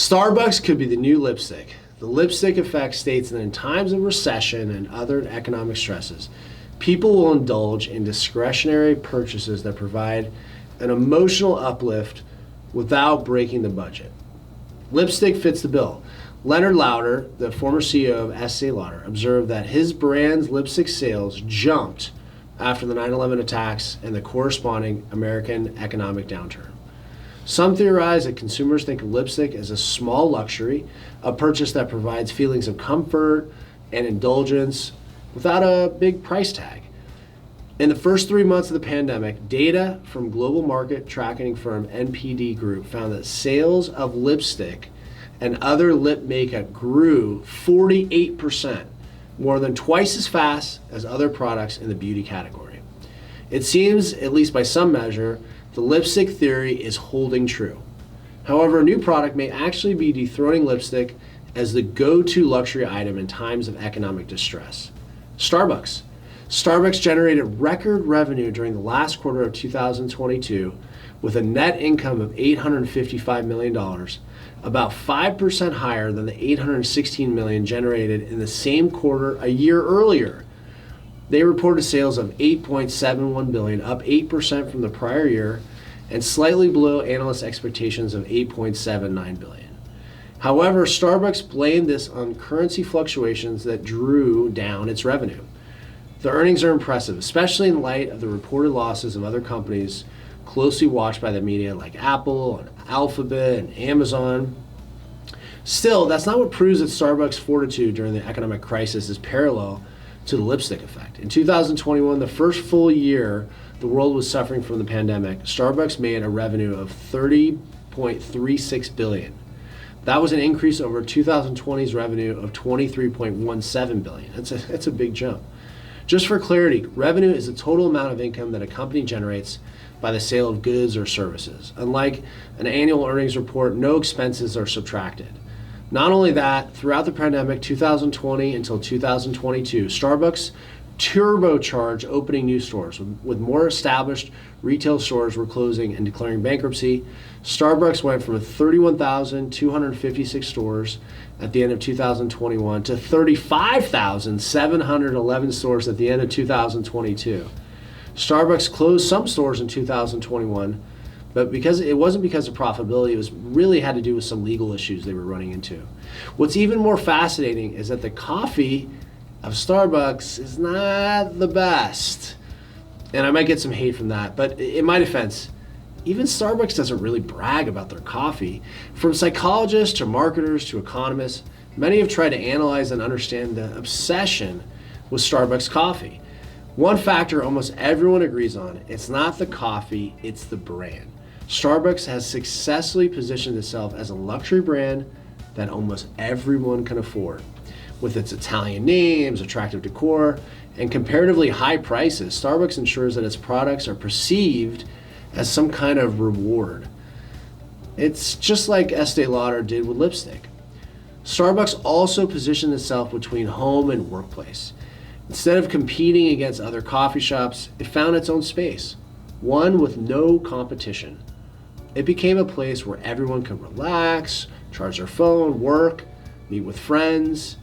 Starbucks could be the new lipstick. The lipstick effect states that in times of recession and other economic stresses, people will indulge in discretionary purchases that provide an emotional uplift without breaking the budget. Lipstick fits the bill. Leonard Lauder, the former CEO of Estee Lauder, observed that his brand's lipstick sales jumped after the 9/11 attacks and the corresponding American economic downturn. Some theorize that consumers think of lipstick as a small luxury, a purchase that provides feelings of comfort and indulgence without a big price tag. In the first 3 months of the pandemic, data from global market tracking firm NPD Group found that sales of lipstick and other lip makeup grew 48%, more than twice as fast as other products in the beauty category. It seems, at least by some measure, the lipstick theory is holding true. However, a new product may actually be dethroning lipstick as the go-to luxury item in times of economic distress. Starbucks. Starbucks generated record revenue during the last quarter of 2022 with a net income of $855 million, about 5% higher than the $816 million generated in the same quarter a year earlier. They reported sales of $8.71 billion, up 8% from the prior year, and slightly below analyst expectations of $8.79 billion. However, Starbucks blamed this on currency fluctuations that drew down its revenue. The earnings are impressive, especially in light of the reported losses of other companies closely watched by the media like Apple and Alphabet and Amazon. Still, that's not what proves that Starbucks' fortitude during the economic crisis is parallel to the lipstick effect. In 2021, the first full year the world was suffering from the pandemic, Starbucks made a revenue of $30.36 billion. That was an increase over 2020's revenue of $23.17 billion. That's a big jump. Just for clarity, revenue is the total amount of income that a company generates by the sale of goods or services. Unlike an annual earnings report, no expenses are subtracted. Not only that, throughout the pandemic 2020 until 2022, Starbucks turbocharged opening new stores. With more established retail stores were closing and declaring bankruptcy, Starbucks went from 31,256 stores at the end of 2021 to 35,711 stores at the end of 2022. Starbucks closed some stores in 2021, but it wasn't because of profitability, it was really had to do with some legal issues they were running into. What's even more fascinating is that the coffee of Starbucks is not the best. And I might get some hate from that, but in my defense, even Starbucks doesn't really brag about their coffee. From psychologists to marketers to economists, many have tried to analyze and understand the obsession with Starbucks coffee. One factor almost everyone agrees on, it's not the coffee, it's the brand. Starbucks has successfully positioned itself as a luxury brand that almost everyone can afford. With its Italian names, attractive decor, and comparatively high prices, Starbucks ensures that its products are perceived as some kind of reward. It's just like Estee Lauder did with lipstick. Starbucks also positioned itself between home and workplace. Instead of competing against other coffee shops, it found its own space, one with no competition. It became a place where everyone could relax, charge their phone, work, meet with friends.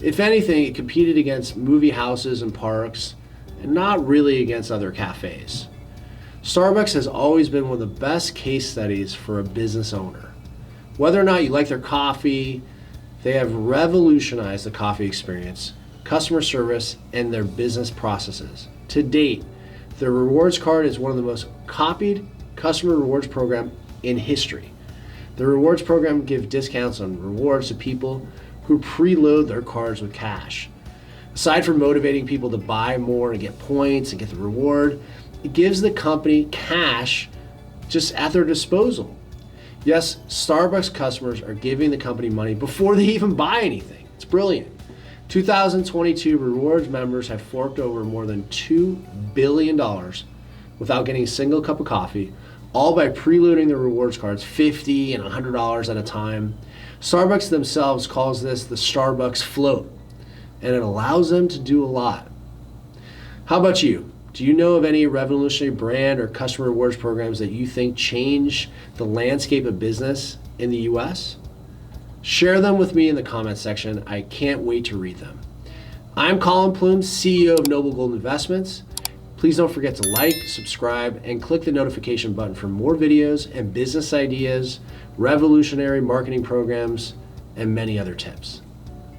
If anything, it competed against movie houses and parks, and not really against other cafes. Starbucks has always been one of the best case studies for a business owner. Whether or not you like their coffee, they have revolutionized the coffee experience, customer service, and their business processes. To date, their rewards card is one of the most copied customer rewards program in history. The rewards program gives discounts on rewards to people who preload their cards with cash. Aside from motivating people to buy more and get points and get the reward, it gives the company cash just at their disposal. Yes, Starbucks customers are giving the company money before they even buy anything. It's brilliant. 2022 rewards members have forked over more than $2 billion without getting a single cup of coffee, all by preloading their rewards cards $50 and $100 at a time. Starbucks themselves calls this the Starbucks float, and it allows them to do a lot. How about you? Do you know of any revolutionary brand or customer rewards programs that you think change the landscape of business in the US? Share them with me in the comments section. I can't wait to read them. I'm Colin Plume, CEO of Noble Gold Investments. Please don't forget to like, subscribe, and click the notification button for more videos and business ideas, revolutionary marketing programs, and many other tips.